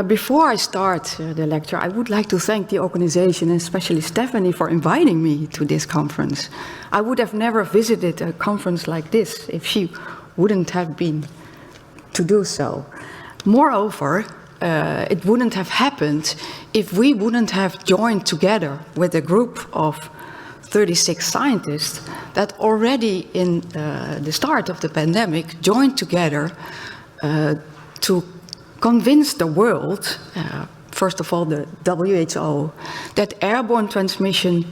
Before I start the lecture, I would like to thank the organization, and especially Stephanie, for inviting me to this conference. I would have never visited a conference like this if she wouldn't have been to do so. Moreover, it wouldn't have happened if we wouldn't have joined together with a group of 36 scientists that already in the start of the pandemic joined together to convince the world, first of all the WHO, that airborne transmission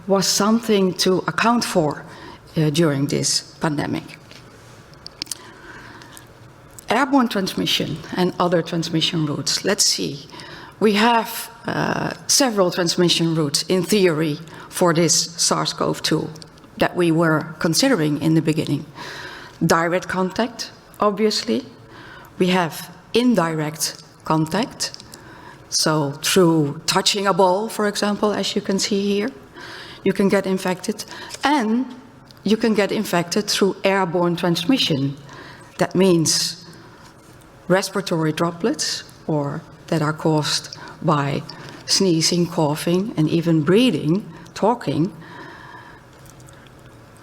was something to account for during this pandemic. Airborne transmission and other transmission routes. Let's see. We have several transmission routes in theory for this SARS-CoV-2 that we were considering in the beginning. Direct contact, obviously. We have indirect contact, so through touching a ball, for example, as you can see here, you can get infected, and you can get infected through airborne transmission. That means respiratory droplets, or that are caused by sneezing, coughing, and even breathing, talking,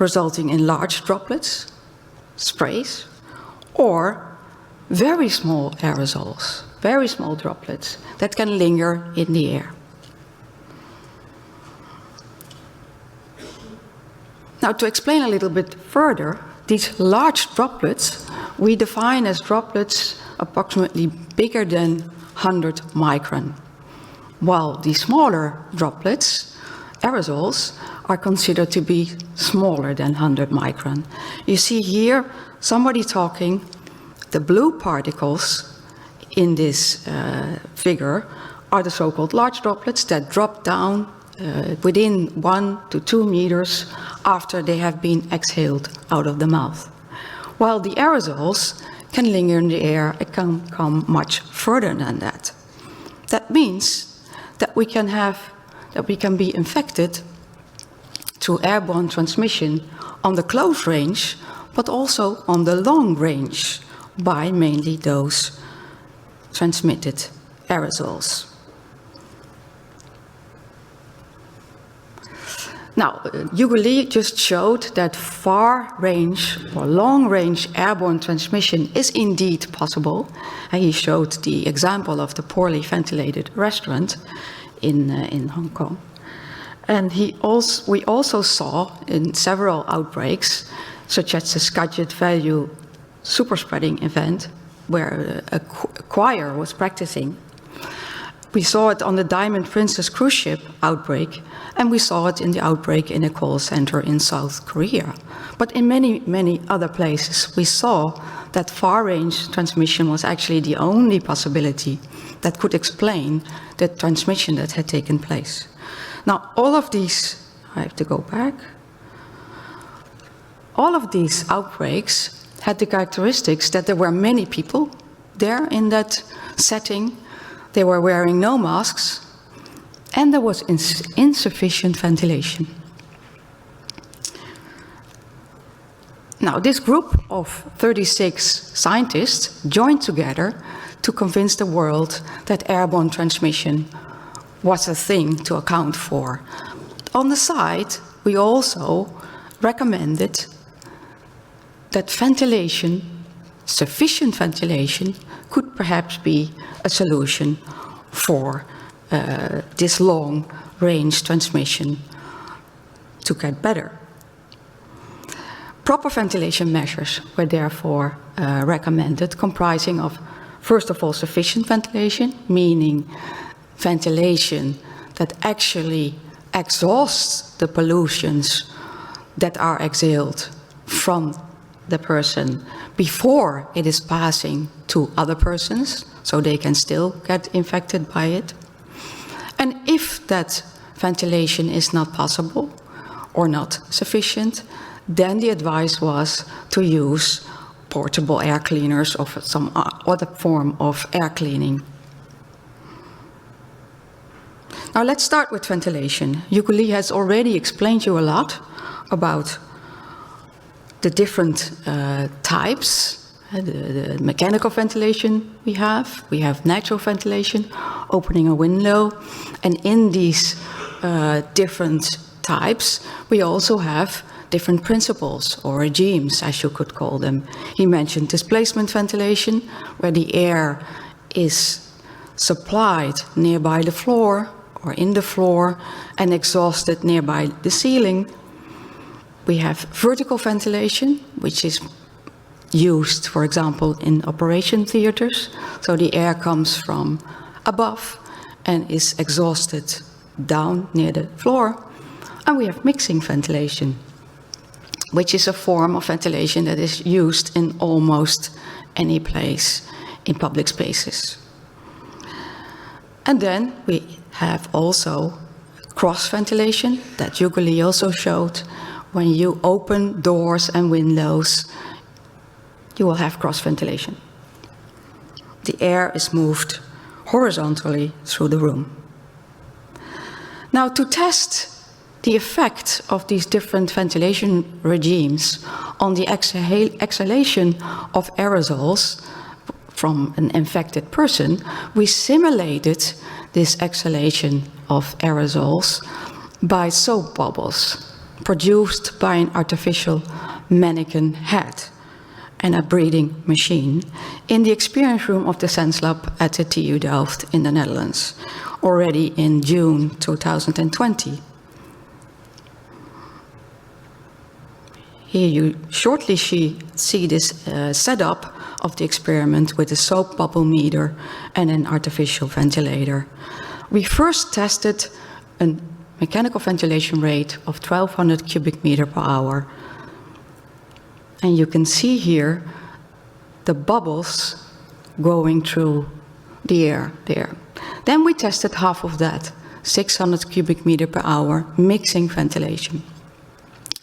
resulting in large droplets, sprays, or very small aerosols, very small droplets that can linger in the air. Now, to explain a little bit further, these large droplets we define as droplets approximately bigger than 100 micron, while the smaller droplets, aerosols, are considered to be smaller than 100 micron. You see here somebody talking. The blue particles in this figure are the so-called large droplets that drop down within 1 to 2 meters after they have been exhaled out of the mouth. While the aerosols can linger in the air, it can come much further than that. That means that we can be infected through airborne transmission on the close range, but also on the long range by mainly those transmitted aerosols. Now, Hugo Lee just showed that far-range or long-range airborne transmission is indeed possible. And he showed the example of the poorly ventilated restaurant in Hong Kong. And we also saw in several outbreaks, such as the Skagit Valley superspreading event, where a choir was practicing. We saw it on the Diamond Princess cruise ship outbreak, and we saw it in the outbreak in a call center in South Korea. But in many, many other places, we saw that far-range transmission was actually the only possibility that could explain the transmission that had taken place. Now, all of these, I have to go back. All of these outbreaks had the characteristics that there were many people there in that setting. They were wearing no masks, and there was insufficient ventilation. Now, this group of 36 scientists joined together to convince the world that airborne transmission was a thing to account for. On the side, we also recommended that ventilation, sufficient ventilation, could perhaps be a solution for this long-range transmission to get better. Proper ventilation measures were therefore recommended, comprising of, first of all, sufficient ventilation, meaning ventilation that actually exhausts the pollutions that are exhaled from the person before it is passing to other persons, so they can still get infected by it. And if that ventilation is not possible or not sufficient, then the advice was to use portable air cleaners or some other form of air cleaning. Now let's start with ventilation. Hugo Lee has already explained to you a lot about the different types the mechanical ventilation we have natural ventilation, opening a window, and in these different types, we also have different principles or regimes, as you could call them. He mentioned displacement ventilation, where the air is supplied nearby the floor or in the floor and exhausted nearby the ceiling. We have vertical ventilation, which is used, for example, in operation theaters. So the air comes from above and is exhausted down near the floor. And we have mixing ventilation, which is a form of ventilation that is used in almost any place in public spaces. And then we have also cross ventilation that Julie also showed. When you open doors and windows, you will have cross ventilation. The air is moved horizontally through the room. Now, to test the effect of these different ventilation regimes on the exhalation of aerosols from an infected person, we simulated this exhalation of aerosols by soap bubbles produced by an artificial mannequin head and a breathing machine in the experience room of the Sense Lab at the TU Delft in the Netherlands, already in June 2020. Here you shortly see this setup of the experiment with a soap bubble meter and an artificial ventilator. We first tested a mechanical ventilation rate of 1200 cubic meter per hour. And you can see here the bubbles going through the air there. Then we tested half of that, 600 cubic meter per hour, mixing ventilation.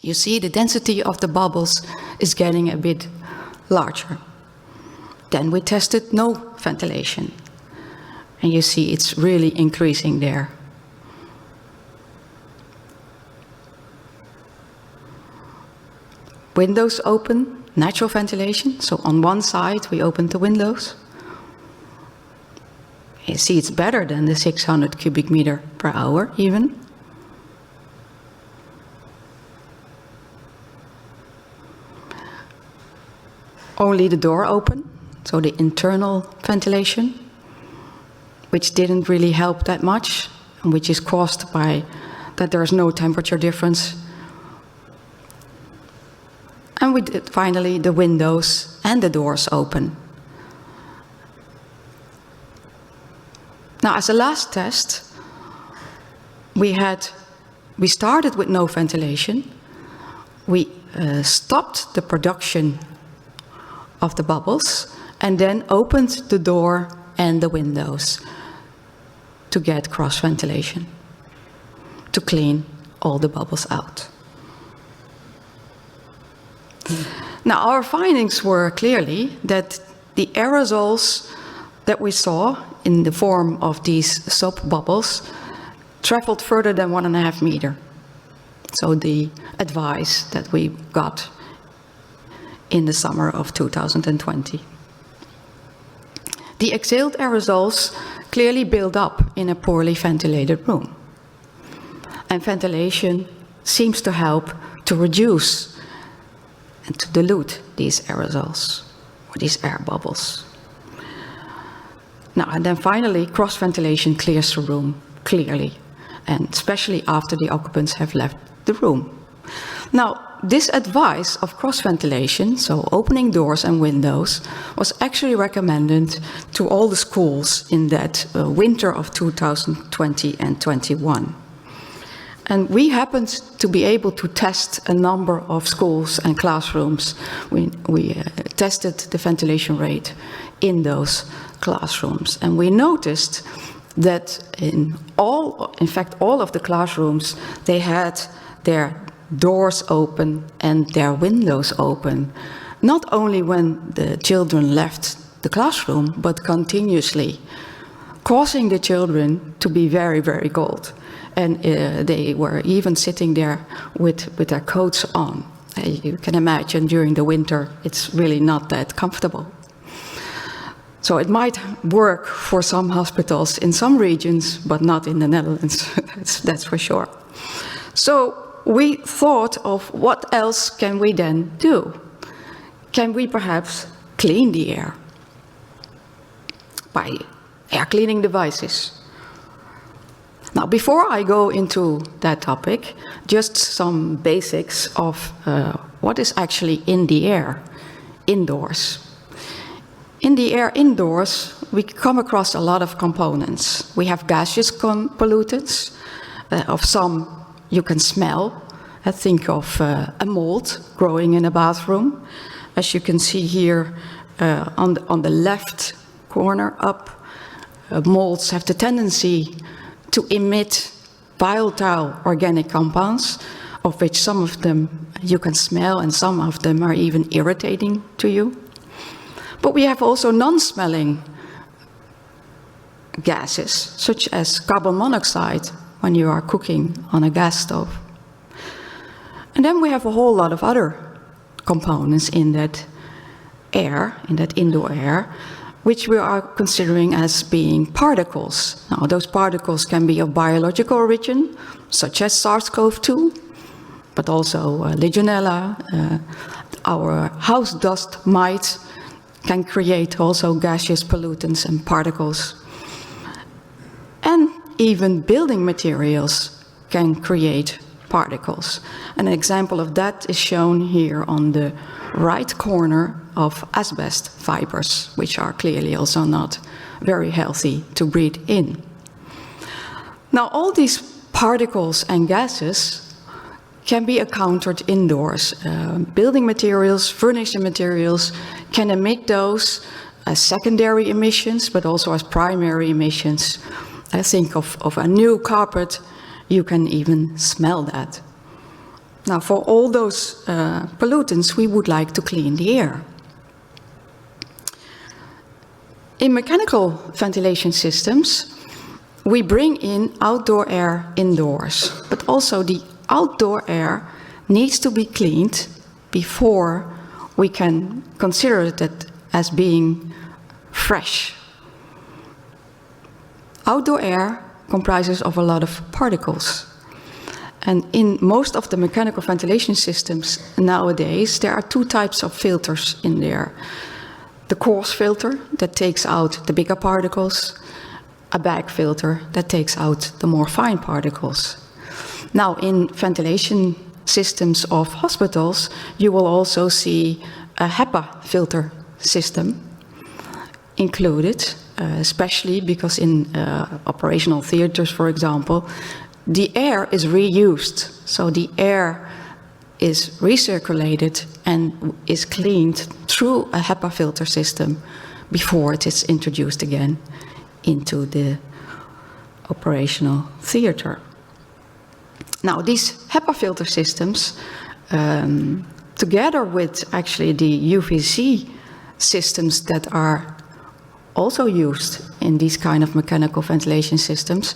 You see the density of the bubbles is getting a bit larger. Then we tested no ventilation. And you see it's really increasing there. Windows open, natural ventilation. So on one side we opened the windows. You see it's better than the 600 cubic meter per hour even. Only the door open, so the internal ventilation, which didn't really help that much, and which is caused by that there is no temperature difference. And we did finally the windows and the doors open. Now, as a last test, we started with no ventilation. We stopped the production of the bubbles and then opened the door and the windows to get cross ventilation, to clean all the bubbles out. Now, our findings were clearly that the aerosols that we saw in the form of these soap bubbles traveled further than 1.5 meters. So the advice that we got in the summer of 2020. The exhaled aerosols clearly build up in a poorly ventilated room. And ventilation seems to help to reduce and to dilute these aerosols, or these air bubbles. Now, and then finally, cross-ventilation clears the room clearly, and especially after the occupants have left the room. Now, this advice of cross-ventilation, so opening doors and windows, was actually recommended to all the schools in that winter of 2020 and 21. And we happened to be able to test a number of schools and classrooms. We tested the ventilation rate in those classrooms. And we noticed that in fact, all of the classrooms, they had their doors open and their windows open, not only when the children left the classroom, but continuously, causing the children to be very, very cold. And they were even sitting there with their coats on. You can imagine during the winter, it's really not that comfortable. So it might work for some hospitals in some regions, but not in the Netherlands, that's for sure. So we thought of what else can we then do? Can we perhaps clean the air by air cleaning devices? Now, before I go into that topic, just some basics of what is actually in the air indoors. In the air indoors, we come across a lot of components. We have gaseous pollutants. Of some you can smell. Think of a mold growing in a bathroom. As you can see here on the left corner up, molds have the tendency to emit volatile organic compounds, of which some of them you can smell and some of them are even irritating to you. But we have also non-smelling gases, such as carbon monoxide when you are cooking on a gas stove. And then we have a whole lot of other components in that air, in that indoor air, which we are considering as being particles. Now, those particles can be of biological origin, such as SARS-CoV-2, but also Legionella. Our house dust mite can create also gaseous pollutants and particles. And even building materials can create particles. An example of that is shown here on the right corner of asbest fibers, which are clearly also not very healthy to breathe in. Now, all these particles and gases can be encountered indoors. Building materials, furniture materials can emit those as secondary emissions, but also as primary emissions. I think of a new carpet, you can even smell that. Now, for all those pollutants, we would like to clean the air. In mechanical ventilation systems, we bring in outdoor air indoors, but also the outdoor air needs to be cleaned before we can consider that as being fresh. Outdoor air comprises of a lot of particles. And in most of the mechanical ventilation systems nowadays, there are two types of filters in there. The coarse filter that takes out the bigger particles, a bag filter that takes out the more fine particles. Now, in ventilation systems of hospitals, you will also see a HEPA filter system included, especially because in operational theaters, for example, the air is reused. So the air is recirculated and is cleaned through a HEPA filter system before it is introduced again into the operational theater. Now, these HEPA filter systems, together with actually the UVC systems that are also used in these kind of mechanical ventilation systems,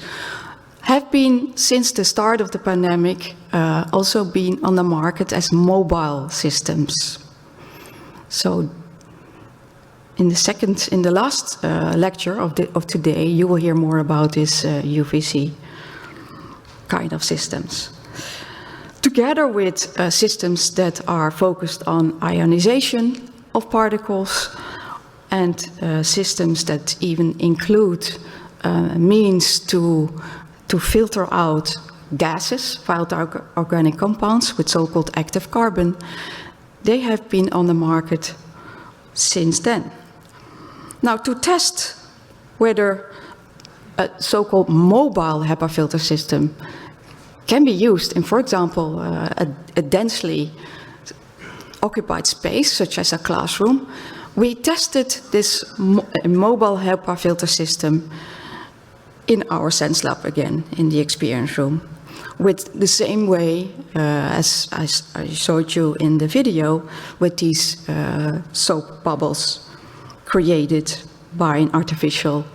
have been, since the start of the pandemic, also been on the market as mobile systems. So, in the last lecture of today, you will hear more about this UVC kind of systems. Together with systems that are focused on ionization of particles and systems that even include means to filter out gases, volatile organic compounds with so-called active carbon, they have been on the market since then. Now, to test whether a so-called mobile HEPA filter system can be used in, for example, a densely occupied space, such as a classroom, we tested this mobile HEPA filter system in our Sense Lab again, in the experience room, with the same way as I showed you in the video, with these soap bubbles created by an artificial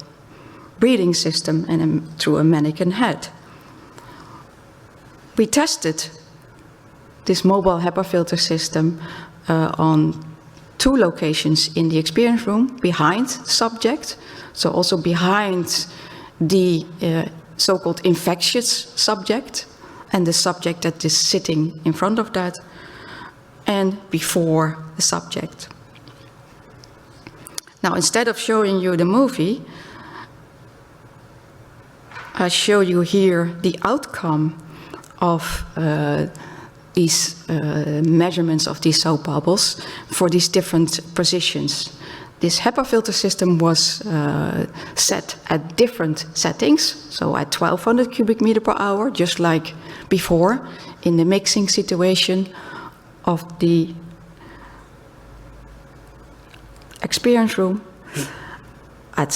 breathing system and through a mannequin head. We tested this mobile HEPA filter system on 2 locations in the experience room, behind the subject, so also behind the so-called infectious subject, and the subject that is sitting in front of that, and before the subject. Now, instead of showing you the movie, I show you here the outcome of these measurements of these soap bubbles for these different positions. This HEPA filter system was set at different settings, so at 1200 cubic meter per hour, just like before in the mixing situation of the experience room, at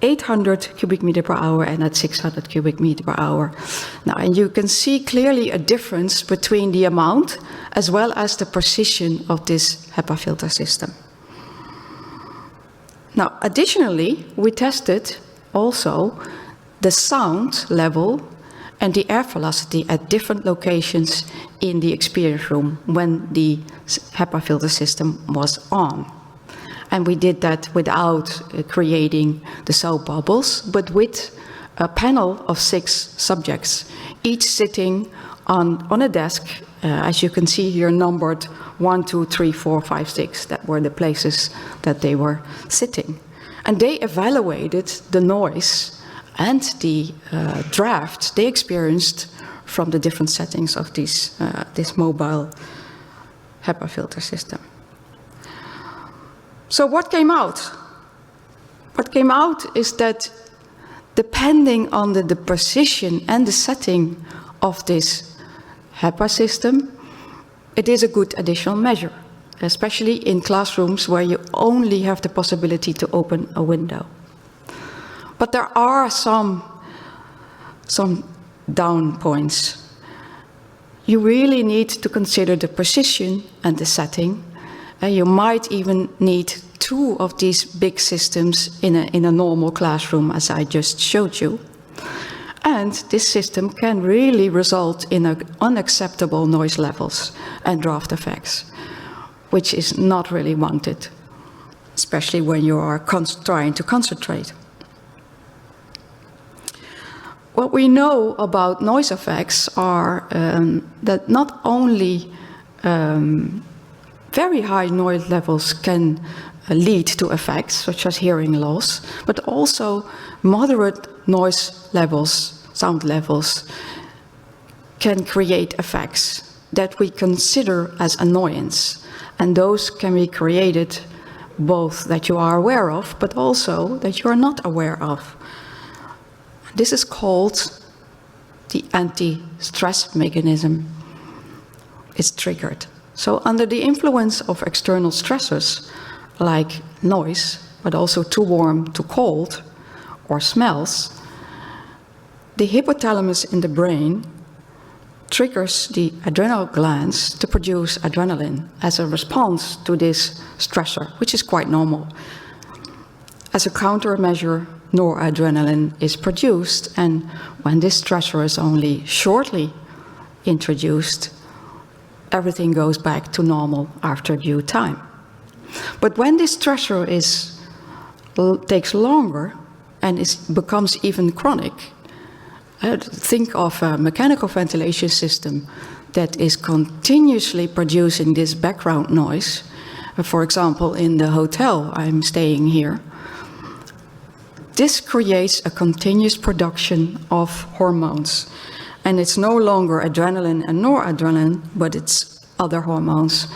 800 cubic meter per hour and at 600 cubic meter per hour. Now, and you can see clearly a difference between the amount as well as the precision of this HEPA filter system. Now, additionally, we tested also the sound level and the air velocity at different locations in the experience room when the HEPA filter system was on. And we did that without creating the soap bubbles, but with a panel of 6 subjects, each sitting on a desk, as you can see here, numbered 1, 2, 3, 4, 5, 6. That were the places that they were sitting. And they evaluated the noise and the draft they experienced from the different settings of this mobile HEPA filter system. So what came out? What came out is that depending on the precision and the setting of this HEPA system, it is a good additional measure, especially in classrooms where you only have the possibility to open a window. But there are some down points. You really need to consider the precision and the setting. You might even need 2 of these big systems in a normal classroom, as I just showed you. And this system can really result in unacceptable noise levels and draft effects, which is not really wanted, especially when you are trying to concentrate. What we know about noise effects are that not only very high noise levels can lead to effects such as hearing loss, but also moderate noise levels, sound levels, can create effects that we consider as annoyance. And those can be created both that you are aware of, but also that you are not aware of. This is called the anti-stress mechanism. It's triggered. So under the influence of external stressors, like noise, but also too warm, too cold, or smells, the hypothalamus in the brain triggers the adrenal glands to produce adrenaline as a response to this stressor, which is quite normal. As a countermeasure, noradrenaline is produced, and when this stressor is only shortly introduced, everything goes back to normal after due time. But when this stressor takes longer and becomes even chronic, think of a mechanical ventilation system that is continuously producing this background noise. For example, in the hotel I'm staying here, this creates a continuous production of hormones. And it's no longer adrenaline and noradrenaline, but it's other hormones,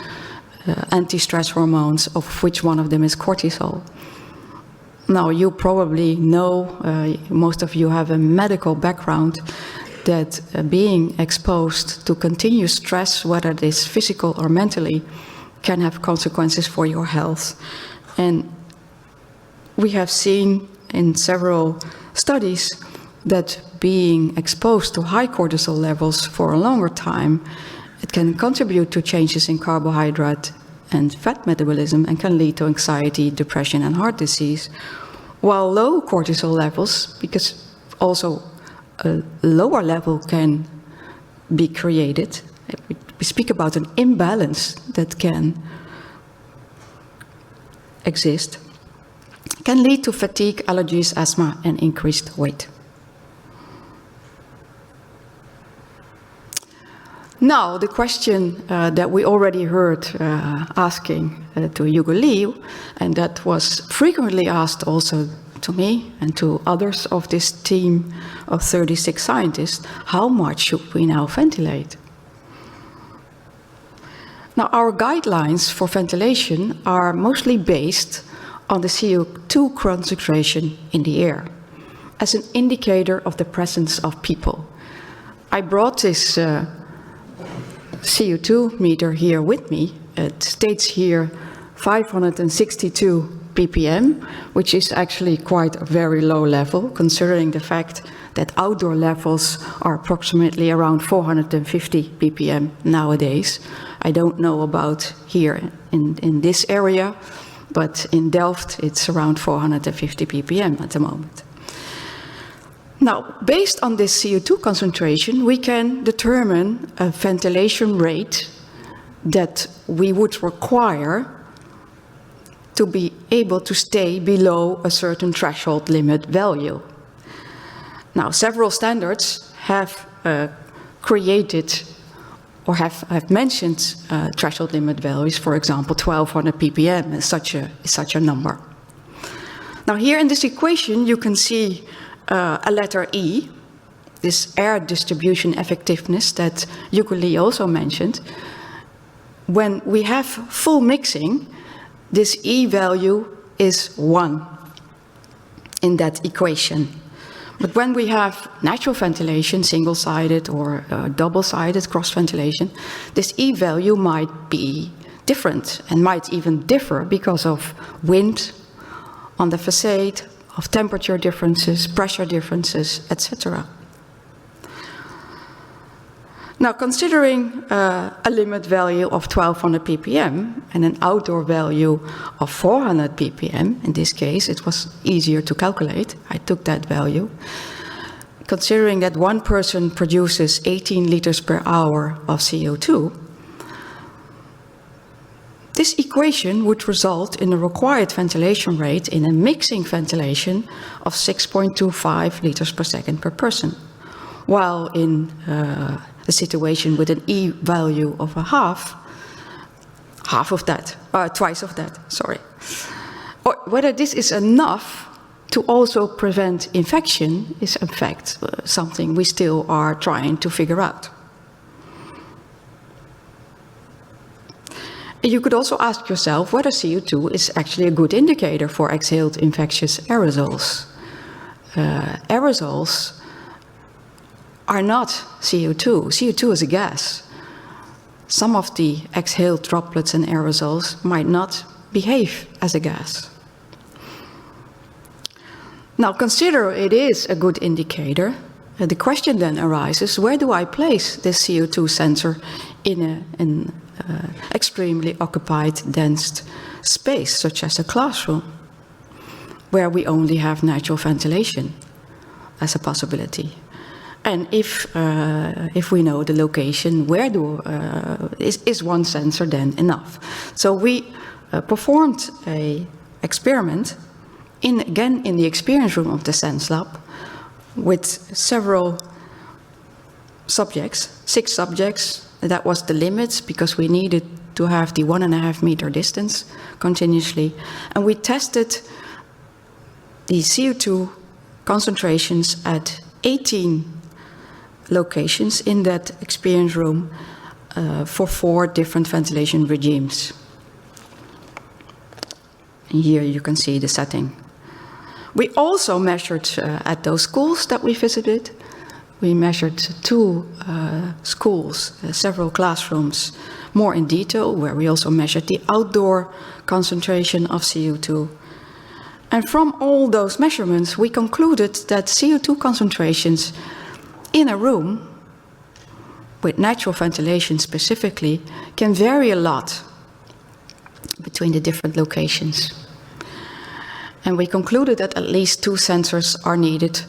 anti-stress hormones, of which one of them is cortisol. Now, you probably know, most of you have a medical background, that being exposed to continuous stress, whether it is physical or mentally, can have consequences for your health. And we have seen in several studies that being exposed to high cortisol levels for a longer time, it can contribute to changes in carbohydrate and fat metabolism and can lead to anxiety, depression, and heart disease. While low cortisol levels, because also a lower level can be created. We speak about an imbalance that can exist, can lead to fatigue, allergies, asthma, and increased weight. Now, the question that we already heard asking to Hugo Lee, and that was frequently asked also to me and to others of this team of 36 scientists, how much should we now ventilate? Now, our guidelines for ventilation are mostly based on the CO2 concentration in the air as an indicator of the presence of people. I brought this CO2 meter here with me. It states here 562 ppm, which is actually quite a very low level, considering the fact that outdoor levels are approximately around 450 ppm nowadays. I don't know about here in this area, but in Delft it's around 450 ppm at the moment. Now, based on this CO2 concentration, we can determine a ventilation rate that we would require to be able to stay below a certain threshold limit value. Now, several standards have created or have mentioned threshold limit values, for example, 1200 ppm is such a number. Now, here in this equation, you can see a letter E, this air distribution effectiveness that Hugo Lee also mentioned. When we have full mixing, this E value is 1 in that equation. But when we have natural ventilation, single-sided or double-sided cross-ventilation, this E value might be different and might even differ because of wind on the facade, of temperature differences, pressure differences, etc. Now, considering a limit value of 1200 ppm and an outdoor value of 400 ppm, in this case it was easier to calculate, I took that value. Considering that one person produces 18 liters per hour of CO2, this equation would result in a required ventilation rate in a mixing ventilation of 6.25 liters per second per person, while in a situation with an E value of a twice of that, sorry. Or whether this is enough to also prevent infection is in fact something we still are trying to figure out. You could also ask yourself whether CO2 is actually a good indicator for exhaled infectious aerosols. Aerosols are not CO2. CO2 is a gas. Some of the exhaled droplets and aerosols might not behave as a gas. Now, consider it is a good indicator. The question then arises, where do I place this CO2 sensor in an extremely occupied, dense space, such as a classroom, where we only have natural ventilation as a possibility? And if we know the location, where is one sensor then enough? So we performed an experiment, again in the experience room of the Sense Lab, with several subjects, 6 subjects. That was the limit because we needed to have the 1.5 meter distance continuously. And we tested the CO2 concentrations at 18 locations in that experience room for 4 different ventilation regimes. And here you can see the setting. We also measured at those schools that we visited. We measured 2 schools, several classrooms, more in detail, where we also measured the outdoor concentration of CO2. And from all those measurements, we concluded that CO2 concentrations in a room, with natural ventilation specifically, can vary a lot between the different locations. And we concluded that at least 2 sensors are needed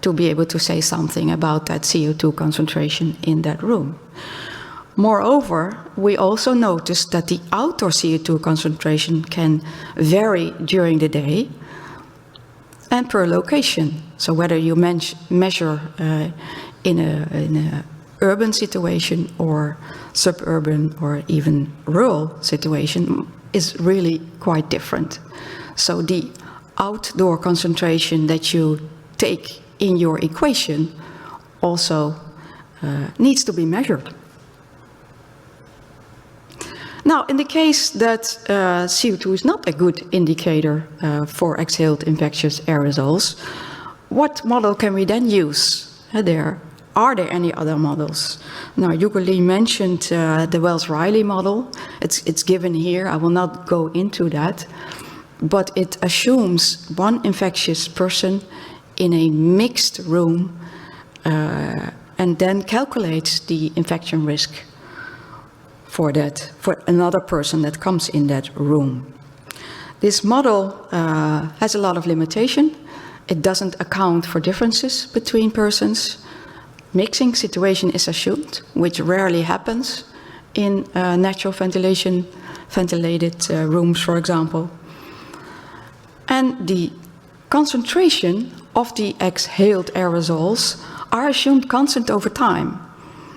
to be able to say something about that CO2 concentration in that room. Moreover, we also noticed that the outdoor CO2 concentration can vary during the day and per location. So whether you measure in a urban situation or suburban or even rural situation is really quite different. So the outdoor concentration that you take in your equation also needs to be measured. Now, in the case that CO2 is not a good indicator for exhaled infectious aerosols, what model can we then use? Are there any other models? Now, Yugali mentioned the Wells-Riley model. It's given here. I will not go into that. But it assumes one infectious person in a mixed room and then calculates the infection risk for another person that comes in that room. This model has a lot of limitation. It doesn't account for differences between persons. Mixing situation is assumed, which rarely happens in natural ventilated rooms, for example. And the concentration of the exhaled aerosols are assumed constant over time.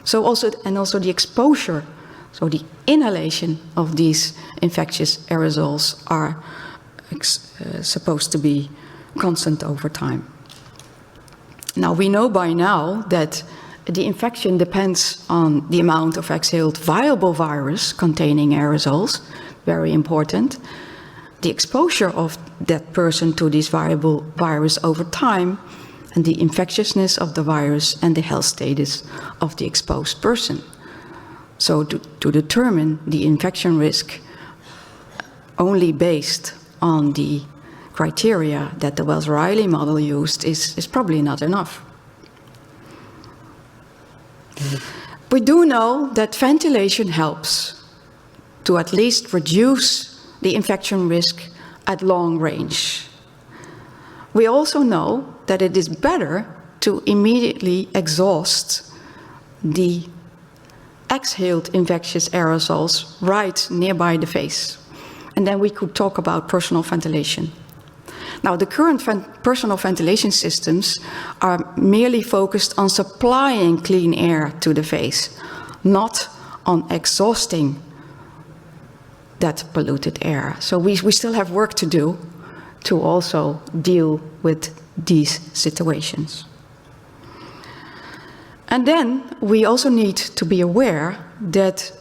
So also the exposure, so the inhalation of these infectious aerosols are supposed to be constant over time. Now, we know by now that the infection depends on the amount of exhaled viable virus containing aerosols, very important. The exposure of that person to this viable virus over time, and the infectiousness of the virus and the health status of the exposed person. So to determine the infection risk only based on the criteria that the Wells-Riley model used is probably not enough. We do know that ventilation helps to at least reduce the infection risk at long range. We also know that it is better to immediately exhaust the exhaled infectious aerosols right nearby the face. And then we could talk about personal ventilation. Now, the current personal ventilation systems are merely focused on supplying clean air to the face, not on exhausting that polluted air. So we still have work to do to also deal with these situations. And then we also need to be aware that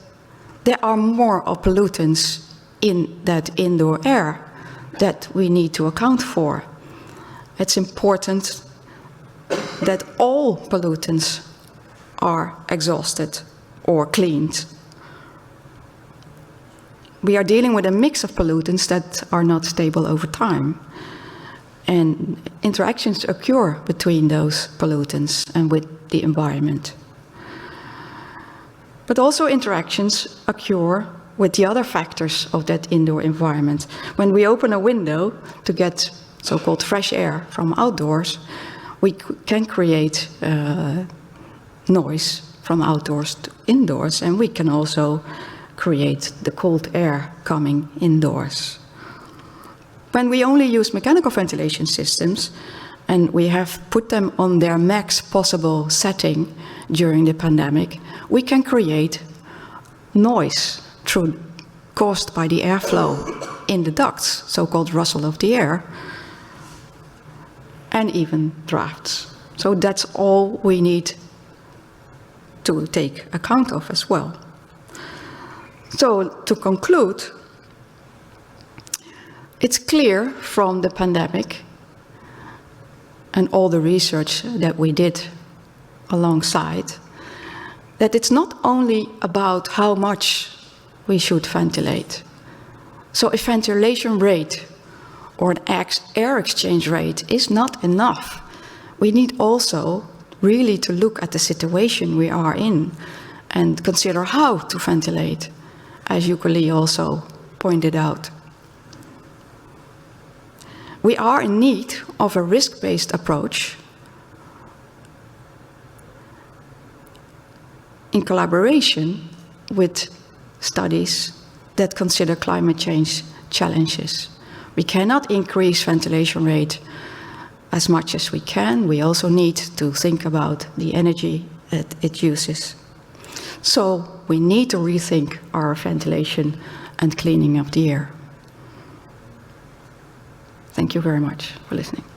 there are more pollutants in that indoor air that we need to account for. It's important that all pollutants are exhausted or cleaned. We are dealing with a mix of pollutants that are not stable over time. And interactions occur between those pollutants and with the environment. But also interactions occur with the other factors of that indoor environment. When we open a window to get so-called fresh air from outdoors, we can create noise from outdoors to indoors, and we can also create the cold air coming indoors. When we only use mechanical ventilation systems, and we have put them on their max possible setting during the pandemic, we can create noise caused by the airflow in the ducts, so-called rustle of the air, and even drafts. So that's all we need to take account of as well. So to conclude, it's clear from the pandemic and all the research that we did alongside that it's not only about how much we should ventilate. So a ventilation rate or an air exchange rate is not enough. We need also really to look at the situation we are in and consider how to ventilate, as Yugali also pointed out. We are in need of a risk-based approach in collaboration with studies that consider climate change challenges. We cannot increase ventilation rate as much as we can. We also need to think about the energy that it uses. So we need to rethink our ventilation and cleaning of the air. Thank you very much for listening.